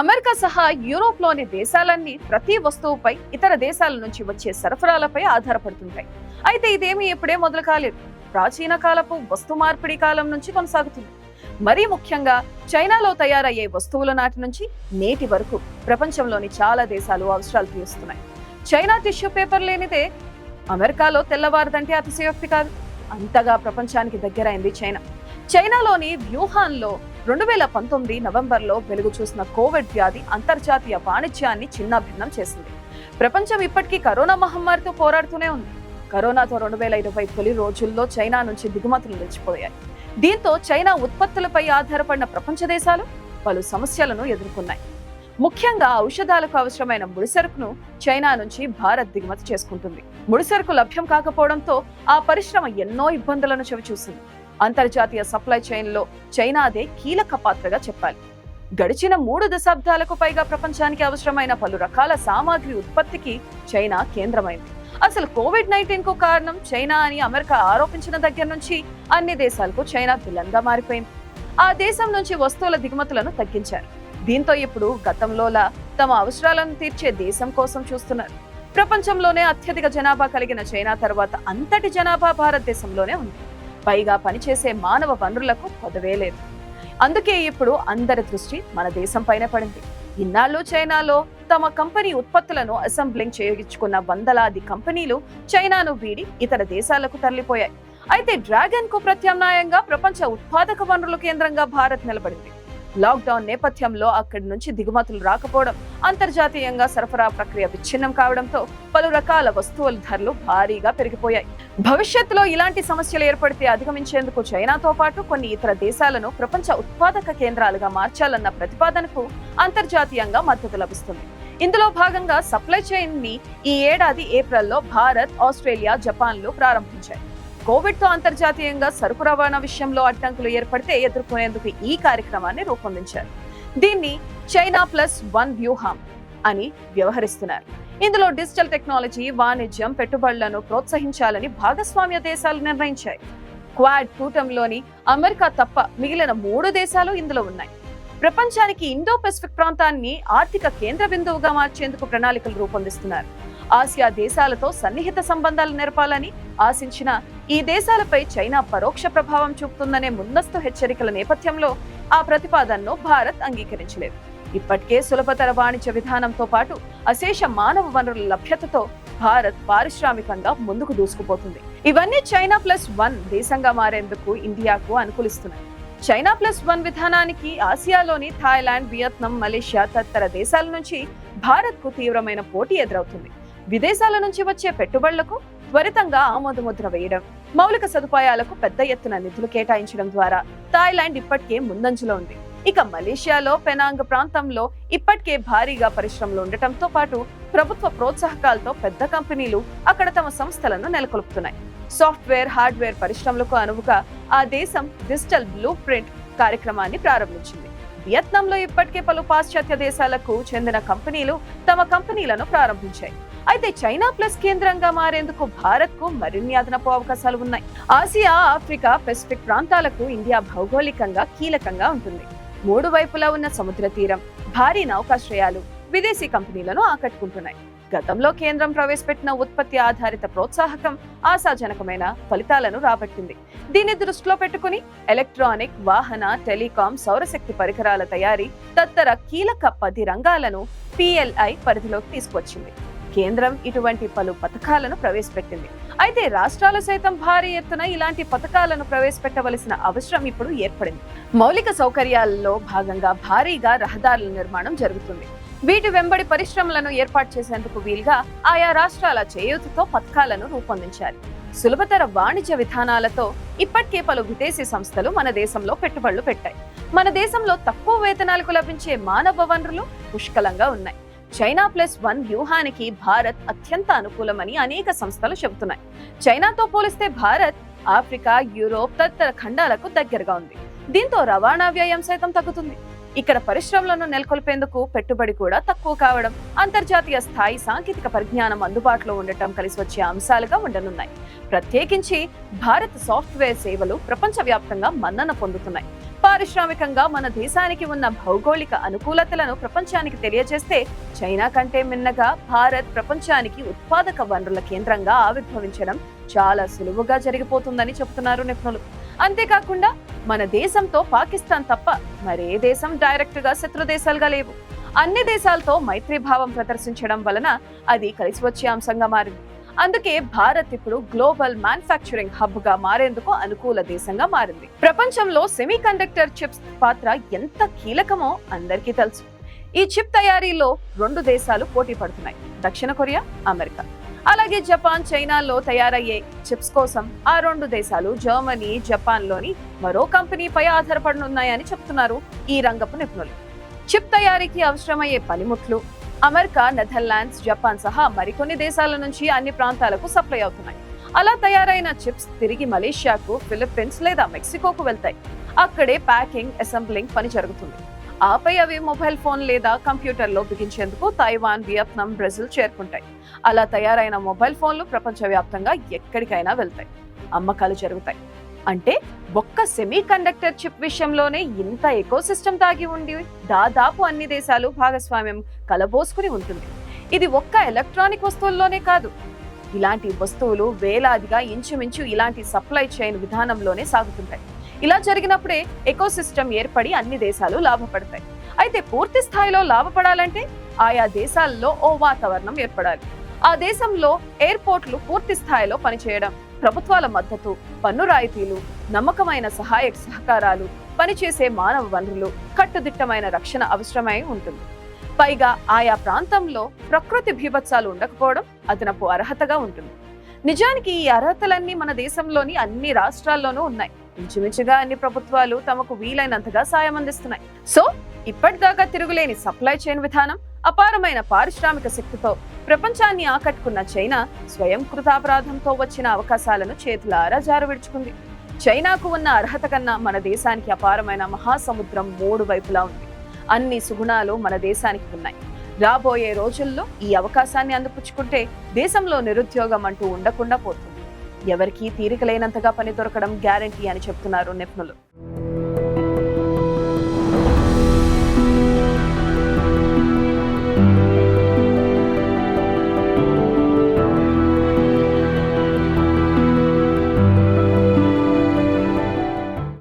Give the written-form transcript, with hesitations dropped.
America సహా యూరోప్లోని దేశాలన్నీ ప్రతి వస్తువుపై ఇతర దేశాల నుంచి వచ్చే సరఫరాలపై ఆధారపడుతుంటాయి. అయితే ఇదేమీ ఇప్పుడే మొదలు కాలేదు. ప్రాచీన కాలపు వస్తు మార్పిడి కాలం నుంచి కొనసాగుతుంది. మరీ ముఖ్యంగా చైనాలో తయారయ్యే వస్తువుల నాటి నుంచి నేటి వరకు ప్రపంచంలోని చాలా దేశాలు అవసరాలు తీరుస్తున్నాయి. చైనా టిష్యూ పేపర్ లేనిదే అమెరికాలో తెల్లవారదంటే అతిశయోక్తి కాదు. అంతగా ప్రపంచానికి దగ్గరైంది చైనా. చైనాలోని వ్యూహాన్లో 2019 నవంబర్లో వెలుగు చూసిన కోవిడ్ వ్యాధి అంతర్జాతీయ వాణిజ్యాన్ని చిన్నాభిన్నం చేసింది. ప్రపంచం ఇప్పటికీ కరోనా మహమ్మారితో పోరాడుతూనే ఉంది. కరోనాతో 2020 తొలి రోజుల్లో చైనా నుంచి దిగుమతులు నిలిచిపోయాయి. దీంతో చైనా ఉత్పత్తులపై ఆధారపడిన ప్రపంచ దేశాలు పలు సమస్యలను ఎదుర్కొన్నాయి. ముఖ్యంగా ఔషధాలకు అవసరమైన ముడిసరుకును చైనా నుంచి భారత్ దిగుమతి చేసుకుంటుంది. ముడిసరుకు లభ్యం కాకపోవడంతో ఆ పరిశ్రమ ఎన్నో ఇబ్బందులను చవిచూసింది. అంతర్జాతీయ సప్లై చైన్ లో చైనాదే కీలక పాత్రగా చెప్పాలి. గడిచిన 3 దశాబ్దాలకు పైగా ప్రపంచానికి అవసరమైన పలు రకాల సామాగ్రి ఉత్పత్తికి చైనా కేంద్రమైంది. అసలు కోవిడ్-19 కు కారణం చైనా అని అమెరికా ఆరోపించిన దగ్గర నుంచి అన్ని దేశాలకు చైనా విలన్గా మారిపోయింది. ఆ దేశం నుంచి వస్తువుల దిగుమతులను తగ్గించారు. దీంతో ఇప్పుడు గతంలోలా తమ అవసరాలను తీర్చే దేశం కోసం చూస్తున్నారు. ప్రపంచంలోనే అత్యధిక జనాభా కలిగిన చైనా తర్వాత అంతటి జనాభా భారతదేశంలోనే ఉంది. పైగా పనిచేసే మానవ వనరులకు కొదవే లేదు. అందుకే ఇప్పుడు అందరి దృష్టి మన దేశం పైన పడింది. ఇన్నాళ్ళు చైనాలో తమ కంపెనీ ఉత్పత్తులను అసెంబ్లింగ్ చేయించుకున్న వందలాది కంపెనీలు చైనాను వీడి ఇతర దేశాలకు తరలిపోయాయి. అయితే డ్రాగన్ కు ప్రత్యామ్నాయంగా ప్రపంచ ఉత్పాదక వనరుల కేంద్రంగా భారత్ నిలబడింది. లాక్డౌన్ నేపథ్యంలో అక్కడి నుంచి దిగుమతులు రాకపోవడం, అంతర్జాతీయంగా సరఫరా ప్రక్రియ విచ్ఛిన్నం కావడంతో పలు రకాల వస్తువుల ధరలు భారీగా పెరిగిపోయాయి. భవిష్యత్తులో ఇలాంటి సమస్యలు ఏర్పడితే అధిగమించేందుకు చైనాతో పాటు కొన్ని ఇతర దేశాలను ప్రపంచ ఉత్పాదక కేంద్రాలుగా మార్చాలన్న ప్రతిపాదనకు అంతర్జాతీయంగా మద్దతు లభిస్తుంది. ఇందులో భాగంగా సప్లై చైన్ ని ఈ ఏడాది ఏప్రిల్లో భారత్, ఆస్ట్రేలియా, జపాన్లు ప్రారంభించాయి. కోవిడ్ తో అంతర్జాతీయంగా సరుకు రవాణా విషయంలో అడ్డంకులు ఏర్పడితే ఎదుర్కొనేందుకు ఈ కార్యక్రమాన్ని రూపొందించారు. దీన్ని చైనా +1 వ్యూహం అని వ్యవహరిస్తున్నారు. ఇందులో డిజిటల్ టెక్నాలజీ, వాణిజ్యం, పెట్టుబడులను ప్రోత్సహించాలని భాగస్వామ్య దేశాలు నిర్ణయించాయి. క్వాడ్ కూటమిలోని అమెరికా తప్ప మిగిలిన 3 దేశాలు ఇందులో ఉన్నాయి. ప్రపంచానికి ఇండో పెసిఫిక్ ప్రాంతాన్ని ఆర్థిక కేంద్ర బిందువుగా మార్చేందుకు ప్రణాళికలు రూపొందిస్తున్నారు. ఆసియా దేశాలతో సన్నిహిత సంబంధాలు నెరపాలని ఆశించిన ఈ దేశాలపై చైనా పరోక్ష ప్రభావం చూపుతుందనే ముందస్తు హెచ్చరికల నేపథ్యంలో ఆ ప్రతిపాదనను భారత్ అంగీకరించలేదు. ఇప్పటికే సులభతర వాణిజ్య విధానంతో పాటు అశేష మానవ వనరుల లభ్యతతో భారత్ పారిశ్రామికంగా ముందుకు దూసుకుపోతుంది. ఇవన్నీ చైనా +1 దేశంగా మారేందుకు ఇండియాకు అనుకూలిస్తున్నాయి. చైనా +1 విధానానికి ఆసియాలోని థాయిలాండ్, వియత్నాం, మలేషియా తదితర దేశాల నుంచి భారత్ కు తీవ్రమైన పోటీ ఎదురవుతుంది. విదేశాల నుంచి వచ్చే పెట్టుబడులకు త్వరితంగా ఆమోదముద్ర వేయడం, మౌలిక సదుపాయాలకు పెద్ద ఎత్తున నిధులు కేటాయించడం ద్వారా థాయిలాండ్ ఇప్పటికే ముందంజలో ఉంది. ఇక మలేషియాలో పెనాంగ్ ప్రాంతంలో ఇప్పటికే భారీగా పరిశ్రమలు ఉండటంతో పాటు ప్రభుత్వ ప్రోత్సాహకాలతో పెద్ద కంపెనీలు అక్కడ తమ సంస్థలను నెలకొల్పుతున్నాయి. సాఫ్ట్వేర్, హార్డ్వేర్ పరిశ్రమలకు అనువుగా ఆ దేశం డిజిటల్ బ్లూ ప్రింట్ కార్యక్రమాన్ని ప్రారంభించింది. వియత్నాంలో ఇప్పటికే పలు పాశ్చాత్య దేశాలకు చెందిన కంపెనీలు తమ కంపెనీలను ప్రారంభించాయి. అయితే చైనా ప్లస్ కేంద్రంగా మారేందుకు భారత్ కు మరిన్ని అదనపు అవకాశాలు ఉన్నాయి. ఆసియా, ఆఫ్రికా, పెసిఫిక్ ప్రాంతాలకు ఇండియా భౌగోళికంగా కీలకంగా ఉంటుంది. 3 వైపులా ఉన్న సముద్ర తీరం, భారీ నౌకాశ్రయాలు విదేశీ కంపెనీలను ఆకట్టుకుంటున్నాయి. గతంలో కేంద్రం ప్రవేశపెట్టిన ఉత్పత్తి ఆధారిత ప్రోత్సాహకం ఆశాజనకమైన ఫలితాలను రాబట్టింది. దీన్ని దృష్టిలో పెట్టుకుని ఎలక్ట్రానిక్, వాహన, టెలికాం, సౌరశక్తి పరికరాల తయారీ తదితర కీలక 10 రంగాలను PLI పరిధిలోకి తీసుకువచ్చింది. కేంద్రం ఇటువంటి పలు పథకాలను ప్రవేశపెట్టింది. అయితే రాష్ట్రాలు సైతం భారీ ఎత్తున ఇలాంటి పథకాలను ప్రవేశపెట్టవలసిన అవసరం ఇప్పుడు ఏర్పడింది. మౌలిక సౌకర్యాలలో భాగంగా భారీగా రహదారుల నిర్మాణం జరుగుతుంది. వీటి వెంబడి పరిశ్రమలను ఏర్పాటు చేసేందుకు వీలుగా ఆయా రాష్ట్రాల చేయూతతో పథకాలను రూపొందించాలి. సులభతర వాణిజ్య విధానాలతో ఇప్పటికే పలు విదేశీ సంస్థలు మన దేశంలో పెట్టుబడులు పెట్టాయి. మన దేశంలో తక్కువ వేతనాలకు లభించే మానవ వనరులు పుష్కలంగా ఉన్నాయి. చైనా +1 వ్యూహానికి భారత్ అత్యంత అనుకూలమని అనేక సంస్థలు చెబుతున్నాయి. చైనాతో పోలిస్తే భారత్ ఆఫ్రికా, యూరోప్ తదితర ఖండాలకు దగ్గరగా ఉంది. దీంతో రవాణా వ్యయం సైతం తగ్గుతుంది. ఇక్కడ పరిశ్రమలను నెలకొల్పేందుకు పెట్టుబడి కూడా తక్కువ కావడం, అంతర్జాతీయ స్థాయి సాంకేతిక పరిజ్ఞానం అందుబాటులో ఉండటం కలిసి వచ్చే అంశాలుగా ఉండనున్నాయి. ప్రత్యేకించి భారత్ సాఫ్ట్వేర్ సేవలు ప్రపంచవ్యాప్తంగా మన్నన పొందుతున్నాయి. పారిశ్రామికంగా మన దేశానికి ఉన్న భౌగోళిక అనుకూలతలను ప్రపంచానికి తెలియజేస్తే చైనా కంటే మిన్నగా భారత్ ప్రపంచానికి ఉత్పాదక వనరుల కేంద్రంగా ఆవిర్భవించడం చాలా సులువుగా జరిగిపోతుందని చెబుతున్నారు నిపుణులు. అంతేకాకుండా మన దేశంతో పాకిస్తాన్ తప్ప మరే దేశం డైరెక్ట్ గా శత్రు దేశాలుగా లేవు. అన్ని దేశాలతో మైత్రీభావం ప్రదర్శించడం వలన అది కలిసి వచ్చే అంశంగా మారింది. అందుకే భారత్ ఇప్పుడు గ్లోబల్ మ్యానుఫ్యాక్చరింగ్ హబ్ గా మారేందుకు అనుకూల దేశంగా మారింది. ప్రపంచంలో సెమీ కండక్టర్ చిప్స్ పాత్ర ఎంత కీలకమో అందరికీ తెలుసు. ఈ చిప్ తయారీలో 2 దేశాలు పోటీ పడుతున్నాయి, దక్షిణ కొరియా, అమెరికా. అలాగే జపాన్, చైనాలో తయారయ్యే చిప్స్ కోసం ఆ 2 దేశాలు జర్మనీ, జపాన్ లోని మరో కంపెనీపై ఆధారపడనున్నాయని చెప్తున్నారు ఈ రంగపు నిపుణులు. చిప్ తయారీకి అవసరమయ్యే పనిముట్లు అమెరికా, నెదర్లాండ్స్, జపాన్ సహా మరికొన్ని దేశాల నుంచి అన్ని ప్రాంతాలకు సప్లై అవుతున్నాయి. అలా తయారైన చిప్స్ తిరిగి మలేషియాకు, ఫిలిప్పీన్స్ లేదా మెక్సికోకు వెళ్తాయి. అక్కడే ప్యాకింగ్, అసెంబ్లింగ్ పని జరుగుతుంది. ఆపై అవి మొబైల్ ఫోన్ లేదా కంప్యూటర్లో బిగించేందుకు తైవాన్, వియత్నాం, బ్రెజిల్ చేరుకుంటాయి. అలా తయారైన మొబైల్ ఫోన్లు ప్రపంచవ్యాప్తంగా ఎక్కడికైనా వెళ్తాయి, అమ్మకాలు జరుగుతాయి. అంటే ఒక్క సెమీ కండక్టర్ చిప్ విషయంలోనే ఇంత ఎకోసిస్టమ్ దాగి ఉండి దాదాపు అన్ని దేశాలు భాగస్వామ్యం కలబోసుకుని ఉంటుంది. ఇది ఒక్క ఎలక్ట్రానిక్ వస్తువుల్లోనే కాదు, ఇలాంటి వస్తువులు వేలాదిగా ఇంచుమించు ఇలాంటి సప్లై చైన్ విధానంలోనే సాగుతుంటాయి. ఇలా జరిగినప్పుడే ఎకోసిస్టమ్ ఏర్పడి అన్ని దేశాలు లాభపడతాయి. అయితే పూర్తి స్థాయిలో లాభపడాలంటే ఆయా దేశాల్లో ఓ వాతావరణం ఏర్పడాలి. ఆ దేశంలో ఎయిర్పోర్ట్లు పూర్తి స్థాయిలో పనిచేయడం, ప్రభుత్వాల మద్దతు, పన్ను రాయితీలు, నమ్మకమైన సహాయక సహకారాలు, పనిచేసే మానవ వనరులు, కట్టుదిట్టమైన రక్షణ అవసరమై ఉంటుంది. పైగా ఆయా ప్రాంతంలో ప్రకృతి బీభత్సాలు ఉండకపోవడం అదనపు అర్హతగా ఉంటుంది. నిజానికి ఈ అర్హతలన్నీ మన దేశంలోని అన్ని రాష్ట్రాల్లోనూ ఉన్నాయి. ఇంచుమించుగా అన్ని ప్రభుత్వాలు తమకు వీలైనంతగా సాయం అందిస్తున్నాయి. సో ఇప్పటిదాకా తిరుగులేని సప్లై చైన్ విధానం, అపారమైన పారిశ్రామిక శక్తితో ప్రపంచాన్ని ఆకట్టుకున్న చైనా స్వయం కృతాపరాధంతో వచ్చిన అవకాశాలను చేతులారా జారు విడుచుకుంది. చైనాకు ఉన్న అర్హత కన్నా మన దేశానికి అపారమైన మహాసముద్రం 3 వైపులా ఉంది. అన్ని సుగుణాలు మన దేశానికి ఉన్నాయి. రాబోయే రోజుల్లో ఈ అవకాశాన్ని అందిపుచ్చుకుంటే దేశంలో నిరుద్యోగం అంటూ ఉండకుండా పోతుంది. ఎవరికీ తీరిక లేనంతగా పని దొరకడం గ్యారంటీ అని చెప్తున్నారు నిపుణులు.